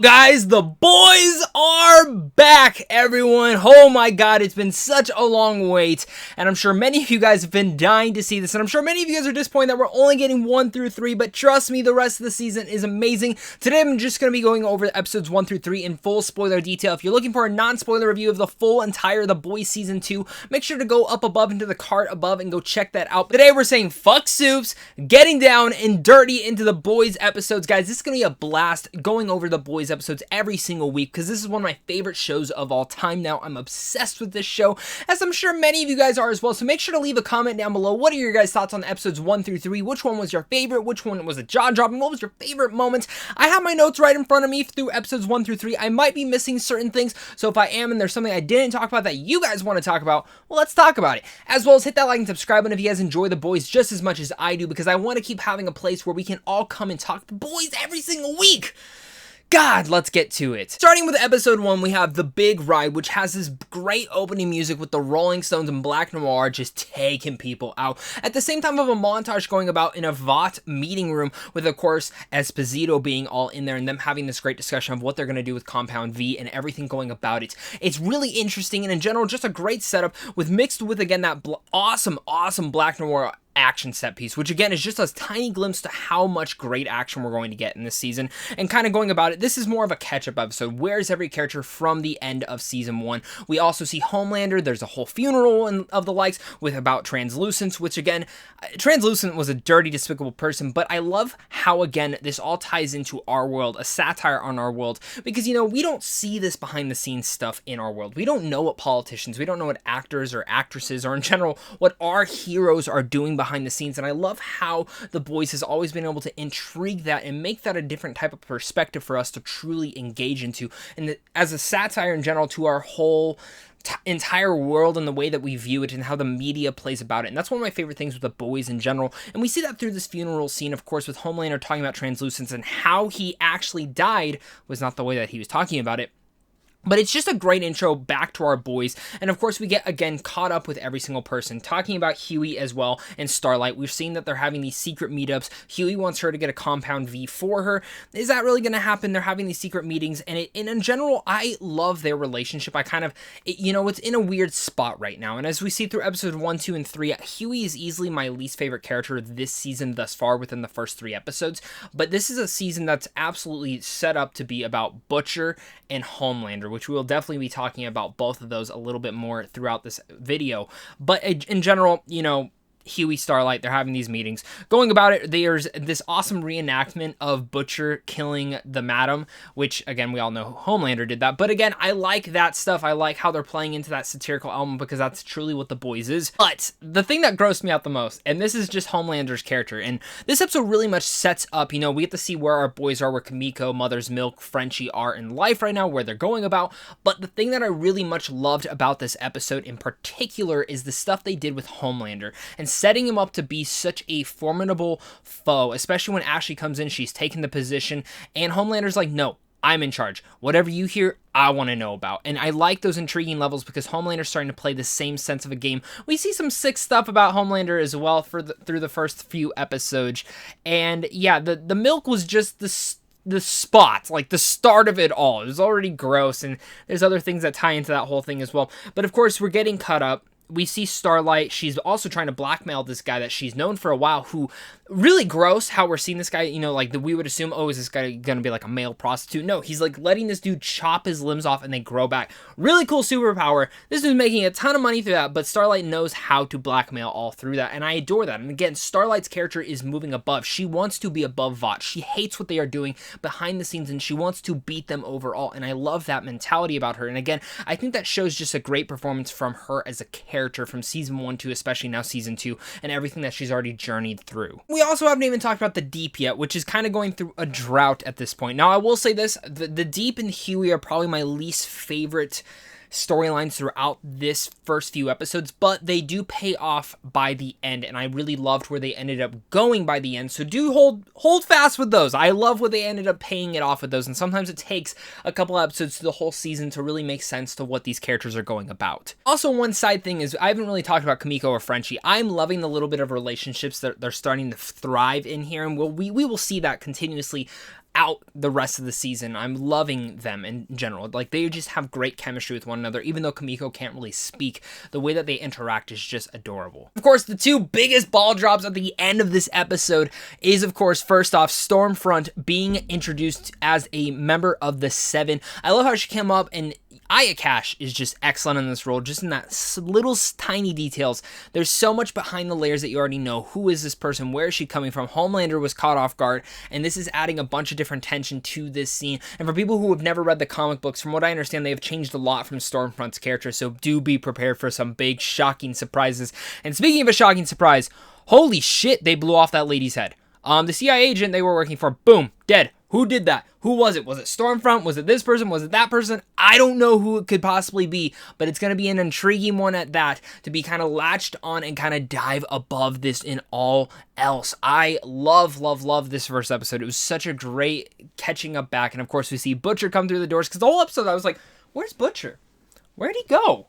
Guys, the boys are back, everyone. Oh my god, it's been such a long wait, and I'm sure many of you guys have been dying to see this, and I'm sure many of you guys are disappointed that we're only getting 1 through 3, but trust me, the rest of the season is amazing. Today, I'm just going to be going over episodes 1 through 3 in full spoiler detail. If you're looking for a non-spoiler review of the full entire The Boys Season 2, make sure to go up above into the card above and go check that out. Today, we're saying fuck soups, getting down and dirty into The Boys episodes. Guys, this is going to be a blast going over The Boys episodes every single week because this is one of my favorite shows of all time now. I'm obsessed with this show, as I'm sure many of you guys are as well, so make sure to leave a comment down below. What are your guys' thoughts on episodes 1 through 3? Which one was your favorite? Which one was a jaw-dropping? What was your favorite moments? I have my notes right in front of me through episodes 1 through 3. I might be missing certain things, so if I am and there's something I didn't talk about that you guys want to talk about, well, let's talk about it. As well as hit that like and subscribe button if you guys enjoy The Boys just as much as I do, because I want to keep having a place where we can all come and talk The Boys every single week. God, let's get to it. Starting with episode 1, we have The Big Ride, which has this great opening music with the Rolling Stones and Black Noir just taking people out. At the same time of a montage going about in a Vought meeting room with, of course, Esposito being all in there and them having this great discussion of what they're going to do with Compound V and everything going about it. It's really interesting and in general just a great setup with mixed with, again, that awesome Black Noir action set piece, which again is just a tiny glimpse to how much great action we're going to get in this season. And kind of going about it, this is more of a catch-up episode. Where's every character from the end of season 1? We also see Homelander. There's a whole funeral of the likes with about Translucence, which again, Translucent was a dirty, despicable person, but I love how, again, this all ties into our world, a satire on our world, because, you know, we don't see this behind-the-scenes stuff in our world. We don't know what politicians, we don't know what actors or actresses, or in general, what our heroes are doing behind the scenes, and I love how The Boys has always been able to intrigue that and make that a different type of perspective for us to truly engage into, and as a satire in general to our whole entire world and the way that we view it and how the media plays about it. And that's one of my favorite things with The Boys in general, and we see that through this funeral scene, of course, with Homelander talking about Translucence and how he actually died was not the way that he was talking about it. But it's just a great intro back to our boys, and of course we get, again, caught up with every single person, talking about Huey as well and Starlight. We've seen that they're having these secret meetups. Huey wants her to get a Compound V for her. Is that really going to happen? They're having these secret meetings, and in general, I love their relationship. It's in a weird spot right now, and as we see through episodes 1, 2, and 3, Huey is easily my least favorite character this season thus far within the first 3 episodes, but this is a season that's absolutely set up to be about Butcher and Homelander, which we will definitely be talking about both of those a little bit more throughout this video. But in general, you know, Huey, Starlight, they're having these meetings. Going about it, there's this awesome reenactment of Butcher killing the Madam, which, again, we all know Homelander did that. But again, I like that stuff. I like how they're playing into that satirical element because that's truly what The Boys is. But the thing that grossed me out the most, and this is just Homelander's character, and this episode really much sets up, you know, we get to see where our boys are, where Kimiko, Mother's Milk, Frenchie are in life right now, where they're going about. But the thing that I really much loved about this episode in particular is the stuff they did with Homelander, and setting him up to be such a formidable foe, especially when Ashley comes in, she's taking the position, and Homelander's like, no, I'm in charge. Whatever you hear, I want to know about. And I like those intriguing levels because Homelander's starting to play the same sense of a game. We see some sick stuff about Homelander as well through the first few episodes. And yeah, the milk was just the spot, like the start of it all. It was already gross, and there's other things that tie into that whole thing as well. But of course, we're getting caught up. We see Starlight. She's also trying to blackmail this guy that she's known for a while, who really gross how we're seeing this guy, you know, like we would assume, oh, is this guy gonna be like a male prostitute? No, he's like letting this dude chop his limbs off and they grow back. Really cool superpower. This dude's making a ton of money through that, but Starlight knows how to blackmail all through that, and I adore that. And again, Starlight's character is moving above. She wants to be above Vought. She hates what they are doing behind the scenes, and she wants to beat them overall, and I love that mentality about her. And again, I think that shows just a great performance from her as a character from season 1 to especially now season 2, and everything that she's already journeyed through. We also haven't even talked about the Deep yet, which is kind of going through a drought at this point. Now, I will say this, the Deep and Huey are probably my least favorite storylines throughout this first few episodes, but they do pay off by the end, and I really loved where they ended up going by the end, so do hold fast with those. I love what they ended up paying it off with those, and sometimes it takes a couple episodes to the whole season to really make sense to what these characters are going about. Also, one side thing is, I haven't really talked about Kimiko or Frenchie. I'm loving the little bit of relationships that they're starting to thrive in here, and we will see that continuously throughout the rest of the season. I'm loving them in general. Like, they just have great chemistry with one another, even though Kimiko can't really speak. The way that they interact is just adorable. Of course, the two biggest ball drops at the end of this episode is, of course, first off, Stormfront being introduced as a member of the Seven. I love how she came up, and Aya Cash is just excellent in this role, just in that little tiny details. There's so much behind the layers that you already know. Who is this person? Where is she coming from? Homelander was caught off guard, and this is adding a bunch of different tension to this scene. And for people who have never read the comic books, from what I understand, they have changed a lot from Stormfront's character, so do be prepared for some big, shocking surprises. And speaking of a shocking surprise, holy shit, they blew off that lady's head. The CIA agent they were working for, boom, dead. Who did that? Who was it? Was it Stormfront? Was it this person? Was it that person? I don't know who it could possibly be, but it's going to be an intriguing one at that, to be kind of latched on and kind of dive above this in all else. I love this first episode. It was such a great catching up back, and of course we see Butcher come through the doors, because the whole episode I was like, where's Butcher? Where'd he go?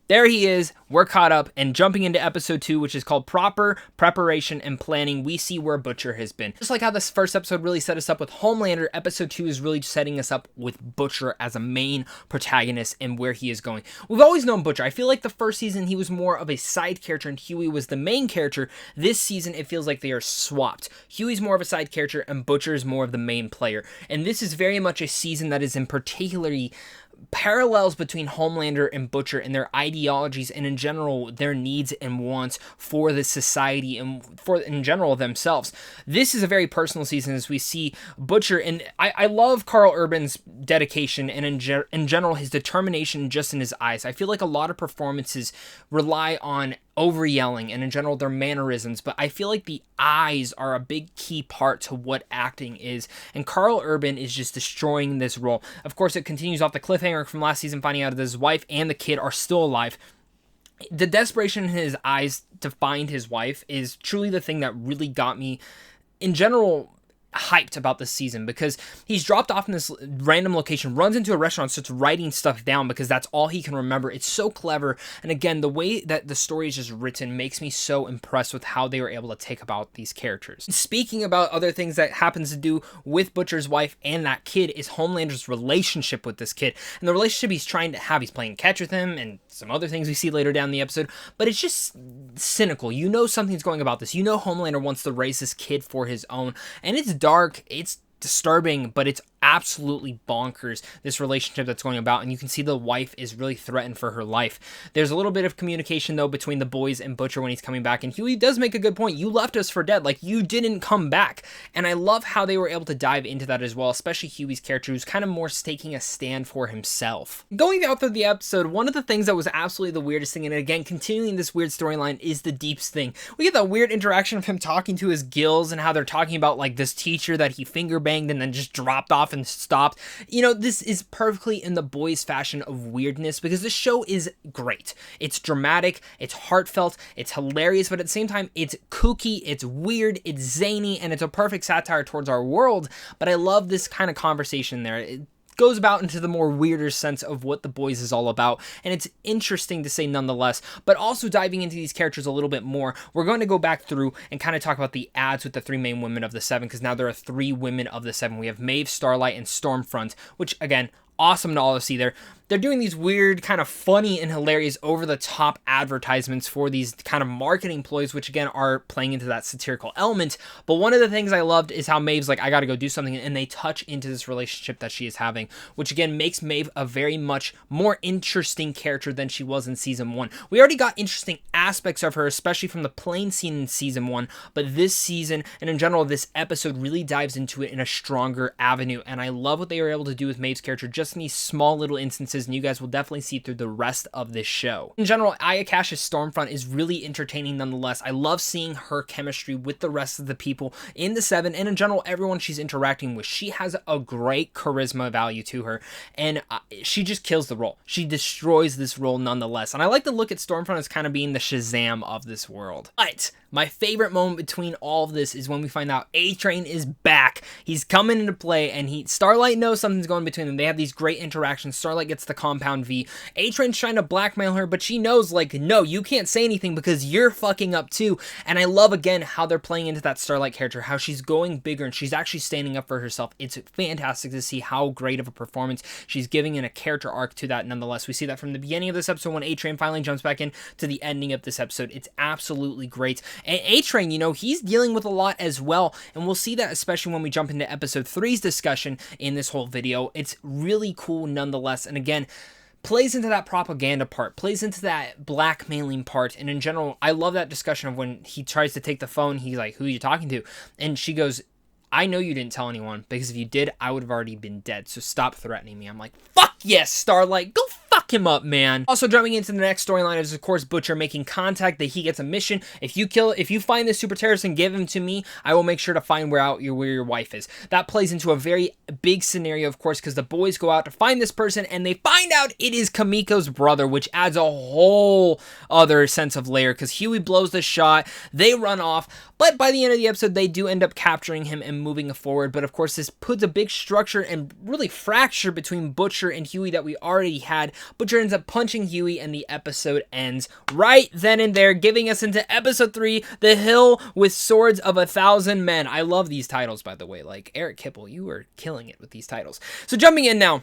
There he is. We're caught up, and jumping into episode 2, which is called Proper Preparation and Planning, we see where Butcher has been. Just like how this first episode really set us up with Homelander, episode 2 is really setting us up with Butcher as a main protagonist and where he is going. We've always known Butcher. I feel like the first season he was more of a side character and Huey was the main character. This season it feels like they are swapped. Huey's more of a side character and Butcher is more of the main player. And this is very much a season that is in particularly parallels between Homelander and Butcher and their ideologies and in general their needs and wants for the society and for in general themselves. This is a very personal season as we see Butcher, and I love Karl Urban's dedication and in general his determination just in his eyes. I feel like a lot of performances rely on over yelling and in general their mannerisms, but I feel like the eyes are a big key part to what acting is, and Karl Urban is just destroying this role. Of course, it continues off the cliffhanger from last season, finding out that his wife and the kid are still alive. The desperation in his eyes to find his wife is truly the thing that really got me in general hyped about this season, because he's dropped off in this random location, runs into a restaurant, starts writing stuff down because that's all he can remember. It's so clever, and again, the way that the story is just written makes me so impressed with how they were able to take about these characters. Speaking about other things that happens to do with Butcher's wife and that kid is Homelander's relationship with this kid, and the relationship he's trying to have. He's playing catch with him and some other things we see later down the episode, but it's just cynical. You know something's going about this. You know Homelander wants to raise this kid for his own, and it's dark, it's disturbing, but it's absolutely bonkers, this relationship that's going about, and you can see the wife is really threatened for her life. There's a little bit of communication though between the boys and Butcher when he's coming back, and Huey does make a good point. You left us for dead, like you didn't come back, and I love how they were able to dive into that as well, especially Huey's character who's kind of more taking a stand for himself. Going out through the episode, one of the things that was absolutely the weirdest thing, and again continuing this weird storyline, is the Deeps thing. We get that weird interaction of him talking to his gills and how they're talking about like this teacher that he finger banged and then just dropped off and stopped. You know, this is perfectly in the boys' fashion of weirdness, because this show is great. It's dramatic, it's heartfelt, it's hilarious, but at the same time, it's kooky, it's weird, it's zany, and it's a perfect satire towards our world. But I love this kind of conversation there. It goes about into the more weirder sense of what The Boys is all about, and it's interesting to say nonetheless. But also diving into these characters a little bit more, we're going to go back through and kind of talk about the ads with the three main women of the Seven, because now there are three women of the Seven. We have Maeve, Starlight, and Stormfront, which again, awesome to all see there. They're doing these weird, kind of funny and hilarious over-the-top advertisements for these kind of marketing ploys, which again are playing into that satirical element. But one of the things I loved is how Maeve's like, I gotta go do something, and they touch into this relationship that she is having, which again makes Maeve a very much more interesting character than she was in season 1. We already got interesting aspects of her, especially from the plane scene in season 1, but this season, and in general this episode, really dives into it in a stronger avenue, and I love what they were able to do with Maeve's character just in these small little instances, and you guys will definitely see through the rest of this show. In general, Aya Cash's Stormfront is really entertaining nonetheless. I love seeing her chemistry with the rest of the people in the Seven, and in general, everyone she's interacting with. She has a great charisma value to her, and she just kills the role. She destroys this role nonetheless, and I like to look at Stormfront as kind of being the Shazam of this world. But My favorite moment between all of this is when we find out A-Train is back. He's coming into play, and Starlight knows something's going between them. They have these great interactions. Starlight gets the compound V. A-Train's trying to blackmail her, but she knows, like, no, you can't say anything because you're fucking up too. And I love, again, how they're playing into that Starlight character, how she's going bigger and she's actually standing up for herself. It's fantastic to see how great of a performance she's giving in a character arc to that nonetheless. We see that from the beginning of this episode when A-Train finally jumps back in to the ending of this episode. It's absolutely great. And A-Train, you know, he's dealing with a lot as well, and we'll see that especially when we jump into episode 3's discussion in this whole video. It's really cool nonetheless, and again, plays into that propaganda part, plays into that blackmailing part, and in general, I love that discussion of when he tries to take the phone, he's like, who are you talking to? And she goes, I know you didn't tell anyone, because if you did, I would have already been dead, so stop threatening me. I'm like, fuck yes, Starlight, go fuck him up, man. Also, jumping into the next storyline is, of course, Butcher making contact that he gets a mission. If you find this super terrorist and give him to me, I will make sure to find where your wife is. That plays into a very big scenario, of course, because the boys go out to find this person, and they find out it is Kamiko's brother, which adds a whole other sense of layer, because Huey blows the shot, they run off, but by the end of the episode, they do end up capturing him and moving forward. But of course, this puts a big structure and really fracture between Butcher and Huey that we already had. Butcher ends up punching Huey, and the episode ends right then and there, giving us into episode 3, The Hill with Swords of 1,000 Men. I love these titles, by the way. Like, Eric Kipple, you are killing it with these titles. So jumping in now.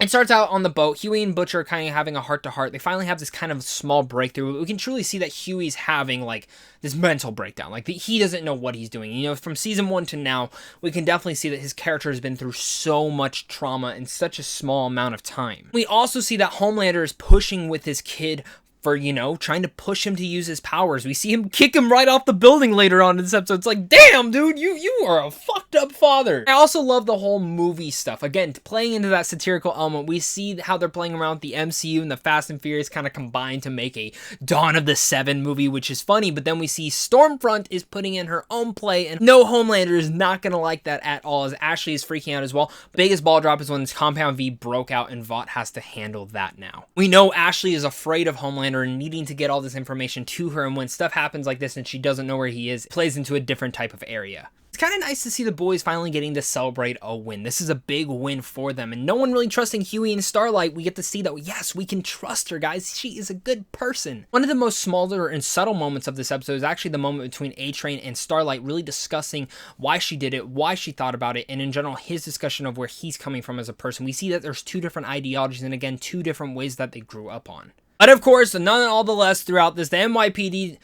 It starts out on the boat. Huey and Butcher are kind of having a heart-to-heart. They finally have this kind of small breakthrough. We can truly see that Huey's having, like, this mental breakdown. Like, he doesn't know what he's doing. You know, from season 1 to now, we can definitely see that his character has been through so much trauma in such a small amount of time. We also see that Homelander is pushing with his kid for, you know, trying to push him to use his powers. We see him kick him right off the building later on in this episode. It's like, damn, dude, you are a fucked up father. I also love the whole movie stuff. Again, playing into that satirical element, we see how they're playing around with the MCU and the Fast and Furious kind of combined to make a Dawn of the Seven movie, which is funny, but then we see Stormfront is putting in her own play, and no, Homelander is not going to like that at all, as Ashley is freaking out as well. Biggest ball drop is when this Compound V broke out, and Vought has to handle that now. We know Ashley is afraid of Homelander and needing to get all this information to her, and when stuff happens like this and she doesn't know where he is, it plays into a different type of area. It's kind of nice to see the boys finally getting to celebrate a win. This is a big win for them, and no one really trusting Huey and Starlight. We get to see that, yes, we can trust her, guys. She is a good person. One of the most smaller and subtle moments of this episode is actually the moment between A-Train and Starlight really discussing why she did it, why she thought about it, and in general, his discussion of where he's coming from as a person. We see that there's two different ideologies, and again, two different ways that they grew up on. But of course, nonetheless, throughout this, the NYPD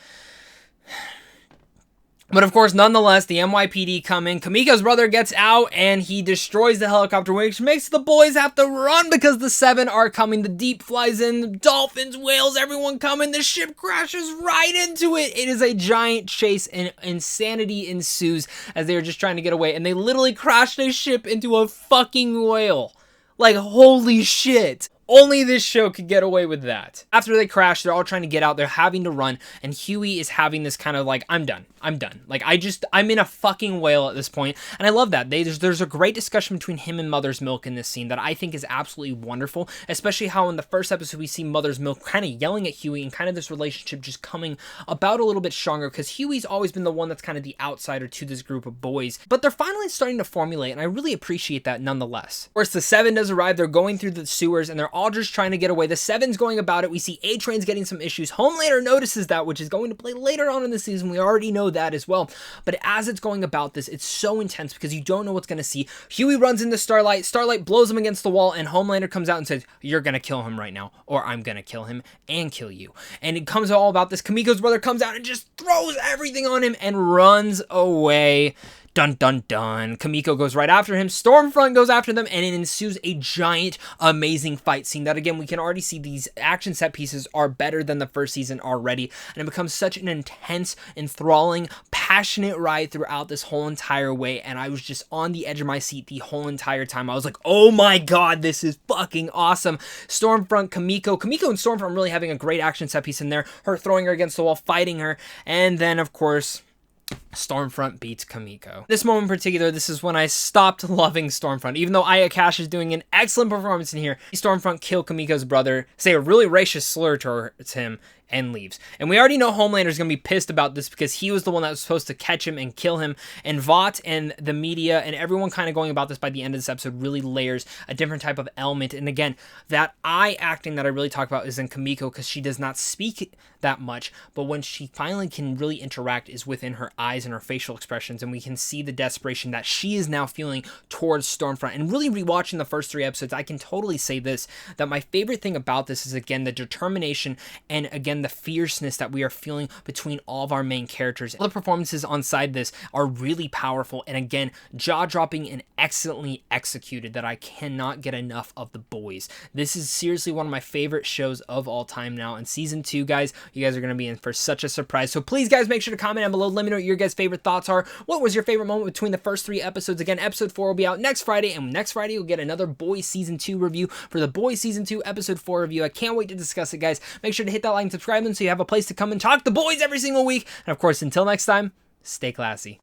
come in. Kamiko's brother gets out, and he destroys the helicopter, which makes the boys have to run because the Seven are coming. The Deep flies in, the dolphins, whales, everyone coming. The ship crashes right into it. It is a giant chase, and insanity ensues as they are just trying to get away, and they literally crashed a ship into a fucking whale. Like, holy shit. Only this show could get away with that. After they crash, they're all trying to get out. They're having to run. And Huey is having this kind of like, I'm done. Like, I'm in a fucking whale at this point. And I love that. There's a great discussion between him and Mother's Milk in this scene that I think is absolutely wonderful. Especially how in the first episode we see Mother's Milk kind of yelling at Huey and kind of this relationship just coming about a little bit stronger. Because Huey's always been the one that's kind of the outsider to this group of boys. But they're finally starting to formulate. And I really appreciate that nonetheless. Of course, the Seven does arrive. They're going through the sewers and they're all just trying to get away. The Seven's going about it. We see A-Train's getting some issues. Homelander notices that, which is going to play later on in the season. We already know that as well. But as it's going about this, it's so intense because you don't know what's going to see. Huey runs into Starlight. Starlight blows him against the wall, and Homelander comes out and says, you're going to kill him right now, or I'm going to kill him and kill you. And it comes all about this. Kamiko's brother comes out and just throws everything on him and runs away. Dun dun dun. Kamiko goes right after him. Stormfront goes after them, and it ensues a giant, amazing fight scene that, again, we can already see these action set pieces are better than the first season already, and it becomes such an intense, enthralling, passionate ride throughout this whole entire way, and I was just on the edge of my seat the whole entire time. I was like, oh my god, this is fucking awesome. Stormfront, Kamiko and Stormfront really having a great action set piece in there, her throwing her against the wall, fighting her, and then, of course, Stormfront beats Kamiko. This moment in particular, this is when I stopped loving Stormfront. Even though Aya Cash is doing an excellent performance in here, Stormfront kill Kamiko's brother, say a really racist slur towards him, and leaves. And we already know Homelander is going to be pissed about this because he was the one that was supposed to catch him and kill him. And Vought and the media and everyone kind of going about this by the end of this episode really layers a different type of element. And again, that eye acting that I really talk about is in Kimiko, because she does not speak that much, but when she finally can really interact is within her eyes and her facial expressions, and we can see the desperation that she is now feeling towards Stormfront. And really rewatching the first 3 episodes, I can totally say this, that my favorite thing about this is, again, the determination and, again, the fierceness that we are feeling between all of our main characters. All the performances on side this are really powerful, and again, jaw-dropping and excellently executed, that I cannot get enough of The Boys. This is seriously one of my favorite shows of all time now, and season 2, guys, you guys are going to be in for such a surprise. So please, guys, make sure to comment down below. Let me know what your guys' favorite thoughts are. What was your favorite moment between the first 3 episodes? Again, episode 4 will be out next Friday, and next Friday you'll get another Boys Season 2 review for The Boys Season 2 Episode 4 review. I can't wait to discuss it, guys. Make sure to hit that like and subscribe so you have a place to come and talk The Boys every single week. And of course, until next time, stay classy.